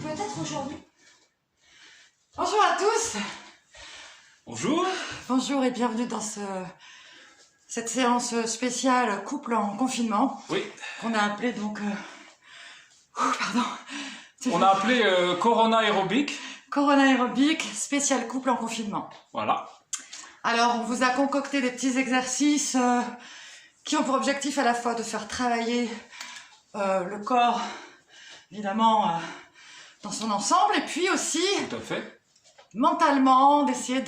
peut-être aujourd'hui. Bonjour à tous. Bonjour. Bonjour et bienvenue dans cette séance spéciale couple en confinement. Oui. Qu'on a appelée donc... pardon. On a appelé Corona Aérobic. Corona Aérobic, spécial couple en confinement. Voilà. Alors, on vous a concocté des petits exercices qui ont pour objectif à la fois de faire travailler le corps, évidemment, dans son ensemble, et puis aussi, Tout à fait. mentalement, d'essayer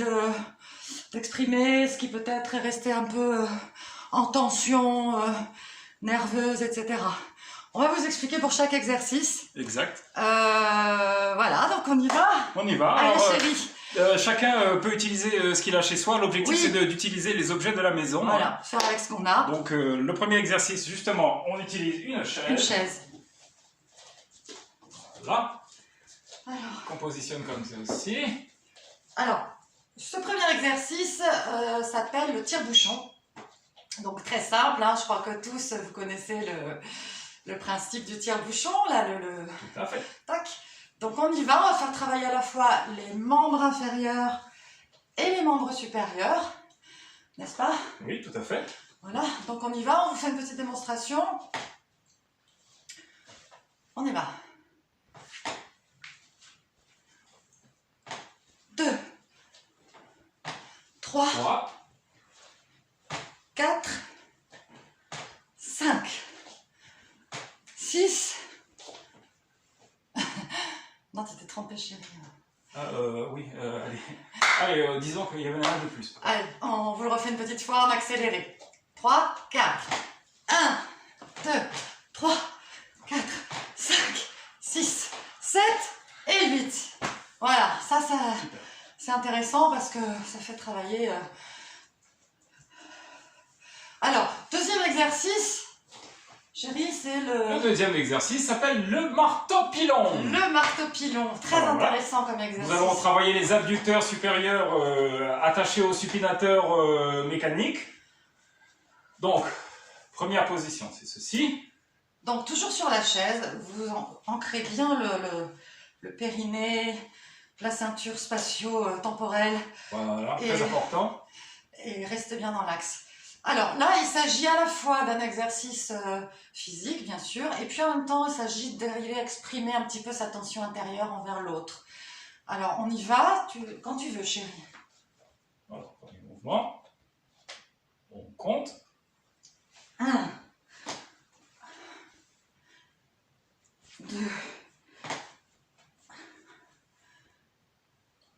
d'exprimer ce qui peut-être est resté un peu en tension, nerveuse, etc. On va vous expliquer pour chaque exercice. Exact. Voilà, donc on y va. On y va. Allez, Alors, chérie. Chacun peut utiliser ce qu'il a chez soi. L'objectif, Oui. c'est d'utiliser les objets de la maison. Voilà, faire avec ce qu'on a. Donc, le premier exercice, justement, on utilise une chaise. Une chaise. Voilà. Alors, Qu'on positionne comme ceci. Alors, ce premier exercice s'appelle le tire-bouchon. Donc très simple, hein, je crois que tous vous connaissez le principe du tire-bouchon, là, Tout à fait. tac. Donc on y va, on va faire travailler à la fois les membres inférieurs et les membres supérieurs, n'est-ce pas? Oui, tout à fait. Voilà, donc on y va, on vous fait une petite démonstration. On y va. 2, 3, 3, 4, 5, 6. Non, t'étais trompée, chérie. oui, allez. Allez, disons qu'il y avait un de plus. Allez, on vous le refait une petite fois en accéléré. 3, 4. 1, 2, 3, 4, 5, 6, 7 et 8. Voilà, ça c'est intéressant parce que ça fait travailler... Alors, deuxième exercice, chérie, c'est Le deuxième exercice s'appelle le marteau-pilon. le marteau-pilon. Très Voilà. intéressant comme exercice. Nous allons travailler les abducteurs supérieurs attachés au supinateur mécanique. Donc, première position, c'est ceci. Donc, toujours sur la chaise, vous ancrez bien le périnée, la ceinture spatio-temporelle. Voilà, Et- très important. Et restez bien dans l'axe. Alors là, il s'agit à la fois d'un exercice physique, bien sûr, et puis en même temps, il s'agit d'arriver à exprimer un petit peu sa tension intérieure envers l'autre. Alors, on y va, quand tu veux, chérie. Voilà, premier mouvement. On compte. 1, 2,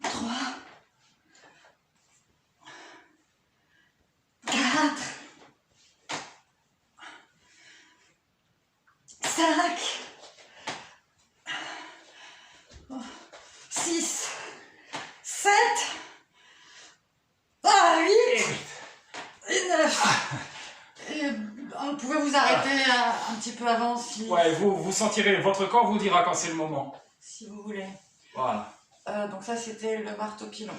3, 4, 5, 6, 7, 8 et 9. Et vous pouvez vous arrêter un petit peu avant si Ouais, vous sentirez, votre corps vous dira quand c'est le moment. vous voulez. Voilà. Donc ça, c'était le marteau-pilon.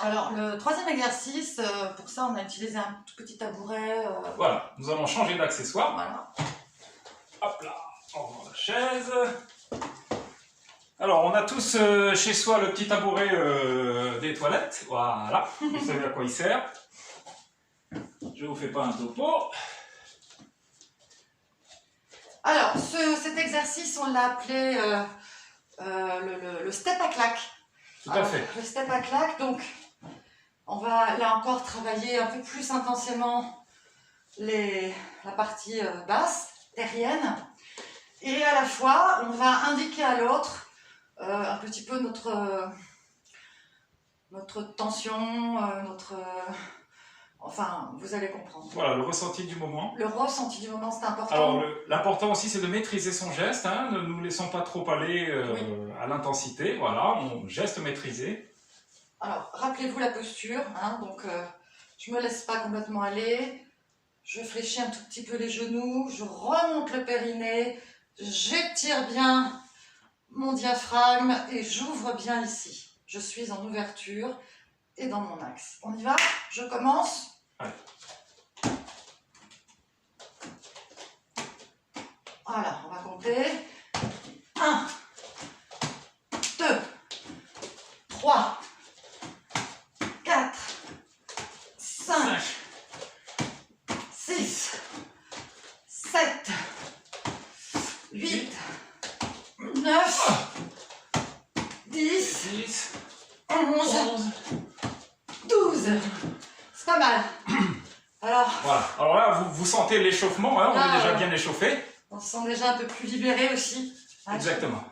Alors, le troisième exercice, pour ça, on a utilisé un tout petit tabouret. Voilà, nous allons changer d'accessoire. Voilà. Hop là, on rend la chaise. Alors, on a tous chez soi le petit tabouret des toilettes. Voilà, vous savez à quoi il sert. Je vous fais pas un topo. Alors, cet exercice, on l'a appelé le step à claque. Tout à fait. Le step à claque, donc, on va là encore travailler un peu plus intensément la partie basse, terrienne. Et à la fois, on va indiquer à l'autre un petit peu notre tension, enfin, vous allez comprendre. Voilà, le ressenti du moment. Le ressenti du moment, c'est important. Alors, l'important aussi, c'est de maîtriser son geste. Hein, ne nous laissons pas trop aller à l'intensité. Voilà, geste maîtrisé. Alors, rappelez-vous la posture. Hein, donc, je ne me laisse pas complètement aller. Je fléchis un tout petit peu les genoux. Je remonte le périnée. J'étire bien mon diaphragme et j'ouvre bien ici. Je suis en ouverture et dans mon axe. On y va? Je commence. Allez. Voilà, on va compter. 1, C'est pas mal. Alors, voilà. Alors là, vous sentez l'échauffement, hein, on est déjà bien échauffé. On se sent déjà un peu plus libéré aussi. Hein, exactement.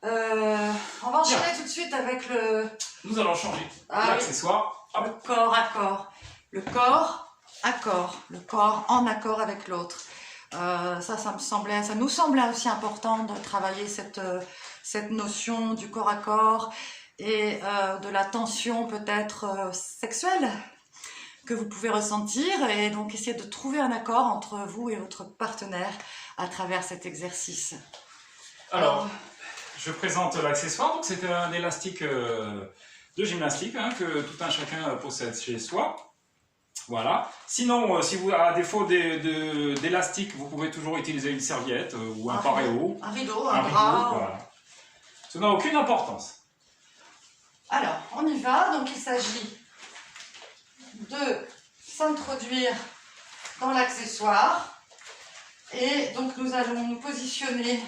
on va enchaîner tout de suite avec le... Nous allons changer l'accessoire. Oui. Le corps à corps. Le corps à corps. Le corps en accord avec l'autre. Ça nous semblait aussi important de travailler cette notion du corps à corps et de la tension peut-être sexuelle que vous pouvez ressentir, et donc essayer de trouver un accord entre vous et votre partenaire à travers cet exercice. Alors je présente l'accessoire. Donc c'est un élastique de gymnastique, hein, que tout un chacun possède chez soi. Voilà. Sinon, si vous, à défaut d'élastique, vous pouvez toujours utiliser une serviette ou un paréo. Un rideau, un bras. Voilà. Ça n'a aucune importance. Alors, on y va. Donc il s'agit de s'introduire dans l'accessoire. Et donc nous allons nous positionner,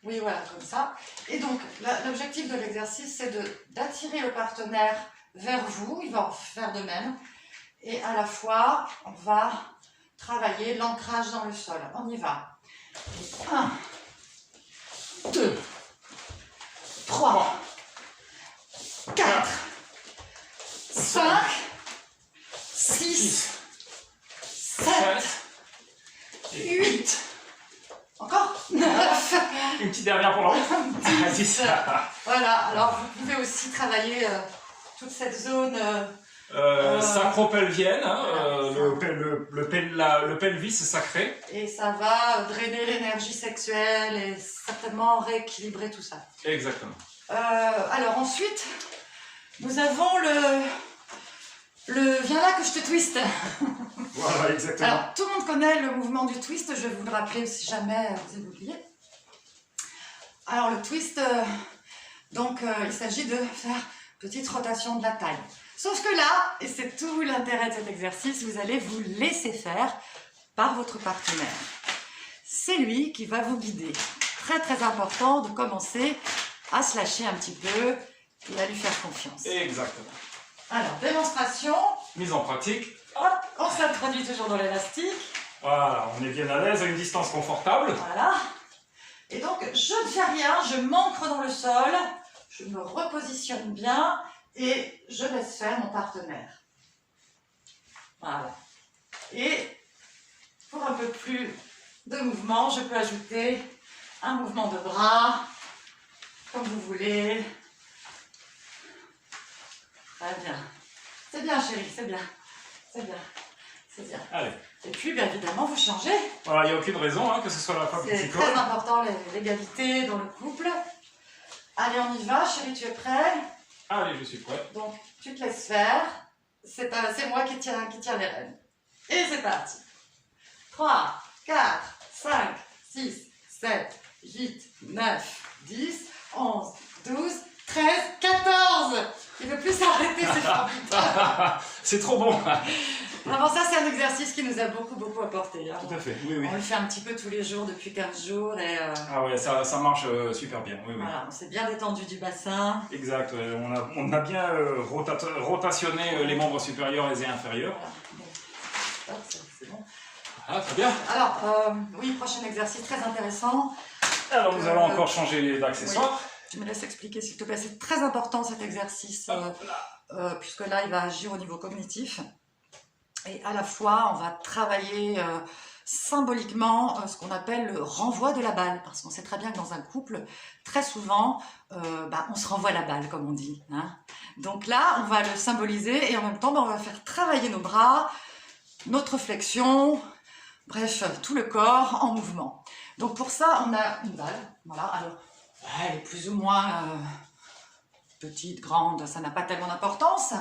oui voilà, comme ça. Et donc l'objectif de l'exercice, c'est d'attirer le partenaire vers vous, il va en faire de même. Et à la fois, on va travailler l'ancrage dans le sol. On y va. 1, 2, 3, 4, 5, 6, 7, 8, encore 9. Une petite dernière pour l'autre. 10. Voilà, alors vous pouvez aussi travailler toute cette zone sacro-pelvienne, hein, le pelvis sacré. Et ça va drainer l'énergie sexuelle et certainement rééquilibrer tout ça. Exactement. Alors ensuite, nous avons le viens là que je te twiste. Voilà, exactement. Alors tout le monde connaît le mouvement du twist, je vais vous le rappeler si jamais vous avez oublié. Alors le twist, il s'agit de faire petite rotation de la taille. Sauf que là, et c'est tout l'intérêt de cet exercice, vous allez vous laisser faire par votre partenaire. C'est lui qui va vous guider. Très très important de commencer à se lâcher un petit peu et à lui faire confiance. Exactement. Alors, démonstration. Mise en pratique. Hop, on s'introduit toujours dans l'élastique. Voilà, on est bien à l'aise, à une distance confortable. Voilà. Et donc, je ne fais rien, je m'ancre dans le sol, je me repositionne bien et je laisse faire mon partenaire. Voilà. Et pour un peu plus de mouvement, je peux ajouter un mouvement de bras, comme vous voulez. Très bien. C'est bien, chérie, c'est bien. C'est bien. C'est bien. Allez. Et puis, bien évidemment, vous changez. Voilà, il n'y a aucune raison, hein, que ce soit la femme qui s'y C'est colle. très important, l'égalité dans le couple. Allez, on y va. Chérie, tu es prêt? Allez, je suis prêt. Donc, tu te laisses faire. C'est moi qui tiens les rênes. Et c'est parti. 3, 4, 5, 6, 7, 8, 9, 10, 11, 12, 13, 14. Il ne veut plus s'arrêter, c'est formidable. C'est trop bon. Vraiment, ça, c'est un exercice qui nous a beaucoup apporté. Hein. Tout à fait, oui, oui. On le fait un petit peu tous les jours depuis 15 jours. Et, Ah ouais, ça marche super bien, oui, oui. Voilà, on s'est bien détendu du bassin. Exact, on a bien rotationné les membres supérieurs et inférieurs. Voilà. C'est bon. Ah, très bien. Alors, oui, prochain exercice très intéressant. Alors, nous allons encore changer d'accessoires. Oui. Tu me laisses expliquer, s'il te plaît. C'est très important cet exercice, puisque là, il va agir au niveau cognitif. Et à la fois, on va travailler symboliquement ce qu'on appelle le renvoi de la balle. Parce qu'on sait très bien que dans un couple, très souvent, on se renvoie la balle, comme on dit. Hein. Donc là, on va le symboliser et en même temps, on va faire travailler nos bras, notre flexion, bref, tout le corps en mouvement. Donc pour ça, on a une balle. Voilà, alors, elle est plus ou moins petite, grande, ça n'a pas tellement d'importance.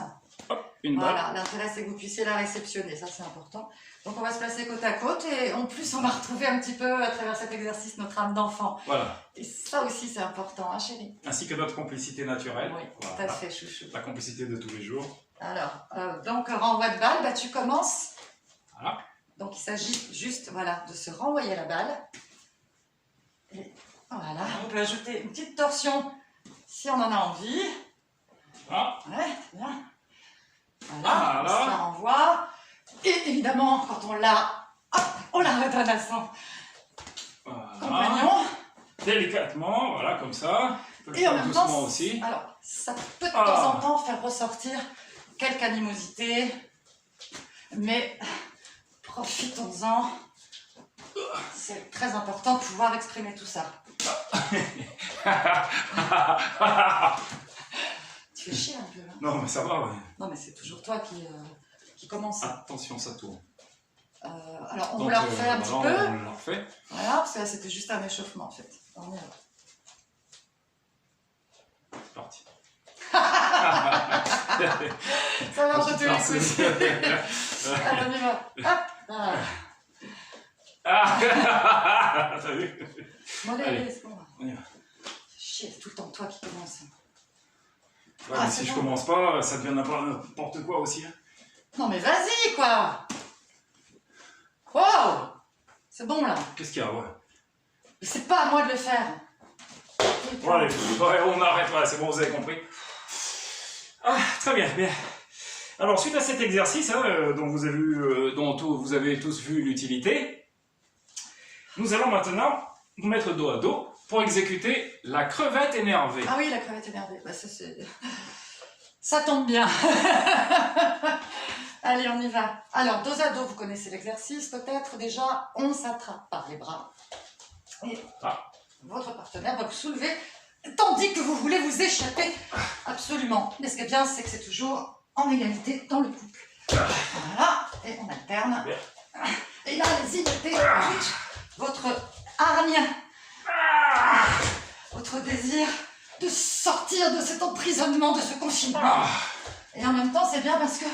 Une balle. Voilà, l'intérêt c'est que vous puissiez la réceptionner, ça c'est important. Donc on va se placer côte à côte et en plus on va retrouver un petit peu à travers cet exercice notre âme d'enfant. Voilà. Et ça aussi c'est important, hein chérie? Ainsi que notre complicité naturelle. Oui, voilà. tout à fait, chouchou. La complicité de tous les jours. Alors, donc renvoi de balle, tu commences. Voilà. Donc il s'agit juste voilà, de se renvoyer la balle. Et voilà, on peut ajouter une petite torsion si on en a envie. Voilà. Ouais, bien. délicatement, quand on l'a, hop, on la redonne à son compagnon. Délicatement, voilà, comme ça. On peut le Et en faire même temps, doucement aussi. alors, ça peut de temps en temps faire ressortir quelque animosité, mais profitons-en. C'est très important de pouvoir exprimer tout ça. Tu fais chier un peu. Hein. Non, mais ça va, ouais. Non, mais c'est toujours toi qui commence. Attention, ça tourne. Alors, on vous la refait un petit peu. On la refait. Voilà, parce que là, c'était juste un échauffement, en fait. On y va. C'est parti. Ça marche tous les coups. Allez, on y va. Hop. Voilà. T'as vu? Bon, allez, c'est bon. On y va. Chier, c'est tout le temps toi qui commence. Ouais, mais si je commence pas, ça devient n'importe quoi aussi. Hein. Non, mais vas-y, quoi. Wow. C'est bon, là. Qu'est-ce qu'il y a, ouais? Mais c'est pas à moi de le faire. Bon, allez, ouais, on arrête, voilà, c'est bon, vous avez compris. Ah, très bien, bien. Alors, suite à cet exercice, hein, dont vous avez tous vu l'utilité, nous allons maintenant nous mettre dos à dos pour exécuter la crevette énervée. Ah oui, la crevette énervée. Bah, ça tombe bien. Allez, on y va. Alors, dos à dos, vous connaissez l'exercice peut-être déjà. On s'attrape par les bras. Et votre partenaire va vous soulever tandis que vous voulez vous échapper. Absolument. Mais ce qui est bien, c'est que c'est toujours en égalité dans le couple. Voilà. Et on alterne. Et là, allez-y, mettez votre hargne, votre désir de sortir de cet emprisonnement, de ce confinement. Et en même temps, c'est bien parce que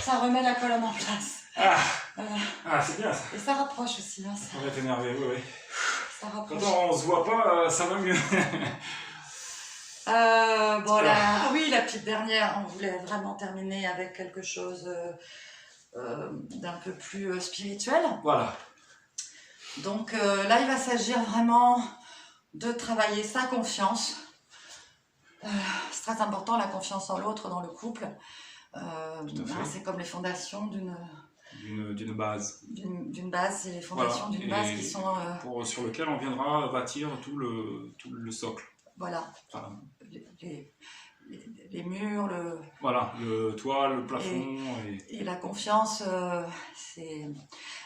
ça remet la colonne en place. C'est bien ça. Et ça rapproche aussi. Hein, On va être énervé, oui, oui. Ça rapproche. Quand on se voit pas, ça va mieux. Bon, oui, la petite dernière, on voulait vraiment terminer avec quelque chose d'un peu plus spirituel. Voilà. Donc là, il va s'agir vraiment de travailler sa confiance. C'est très important, la confiance en l'autre, dans le couple. C'est comme les fondations d'une base. D'une base, c'est les fondations d'une base qui sont... sur lequel on viendra bâtir tout le socle. Voilà. Enfin, les murs, voilà, le toit, le plafond. Et la confiance, c'est...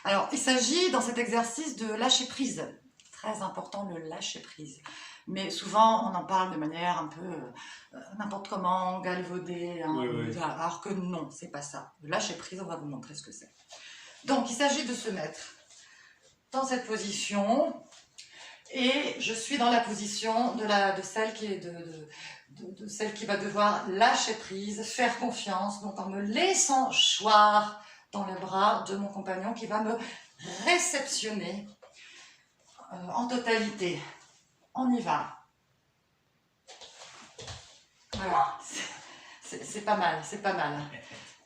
Alors, il s'agit dans cet exercice de lâcher prise. Très important, le lâcher prise. Mais souvent, on en parle de manière un peu n'importe comment, galvaudée. Hein, oui. Alors que non, c'est pas ça. Le lâcher prise, on va vous montrer ce que c'est. Donc, il s'agit de se mettre dans cette position. Et je suis dans la position de celle qui va devoir lâcher prise, faire confiance, donc en me laissant choir dans les bras de mon compagnon qui va me réceptionner en totalité. On y va. Voilà, c'est pas mal, c'est pas mal.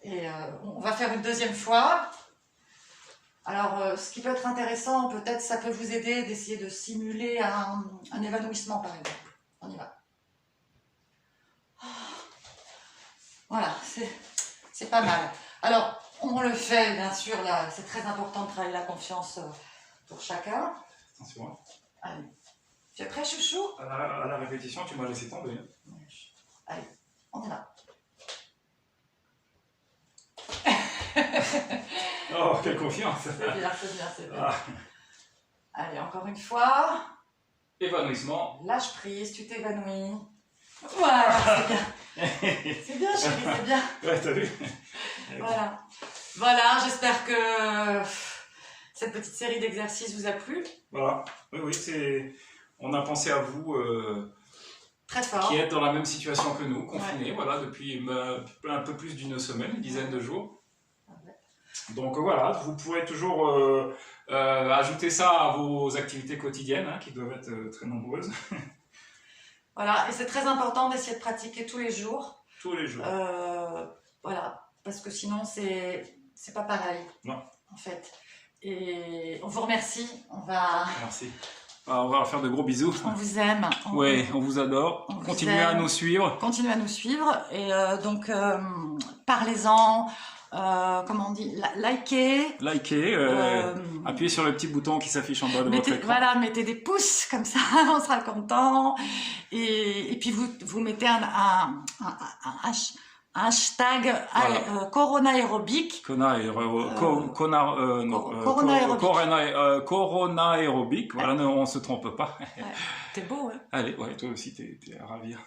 Et on va faire une deuxième fois. Alors, ce qui peut être intéressant, peut-être ça peut vous aider d'essayer de simuler un évanouissement, par exemple. On y va. Voilà, c'est pas mal. Alors, on le fait, bien sûr, là, c'est très important de travailler la confiance pour chacun. Attention. Allez. Tu es prêt, chouchou? À la répétition, tu m'as laissé tomber. Allez, on y va. Oh, quelle confiance! C'est bien, c'est bien, c'est bien. Allez, encore une fois. Évanouissement. Lâche prise, tu t'évanouis. Voilà, c'est bien. C'est bien, chérie, c'est bien. Ouais, t'as vu? Voilà. Voilà, j'espère que cette petite série d'exercices vous a plu. Voilà. Oui, on a pensé à vous très fort. Qui êtes dans la même situation que nous, confinés, voilà, depuis un peu plus d'une semaine, une dizaine de jours. Donc voilà, vous pourrez toujours ajouter ça à vos activités quotidiennes, hein, qui doivent être très nombreuses. Voilà, et c'est très important d'essayer de pratiquer tous les jours. Tous les jours. Voilà, parce que sinon c'est pas pareil. Non. En fait. Et on vous remercie. Merci. On va leur faire de gros bisous. On vous aime. Oui, on vous adore. Continuez à nous suivre. Continuez à nous suivre. Et donc, parlez-en. comment on dit, likez. Likez, appuyez sur le petit bouton qui s'affiche en bas de votre écran. Voilà, mettez des pouces, comme ça, on sera content. Et puis vous mettez un hashtag Voilà. Corona aérobique. Corona aérobique, voilà, on se trompe pas. Ouais, t'es beau, hein. Allez, ouais, toi aussi, t'es à ravir.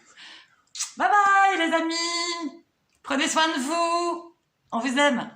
Bye bye les amis. Prenez soin de vous. On vous aime.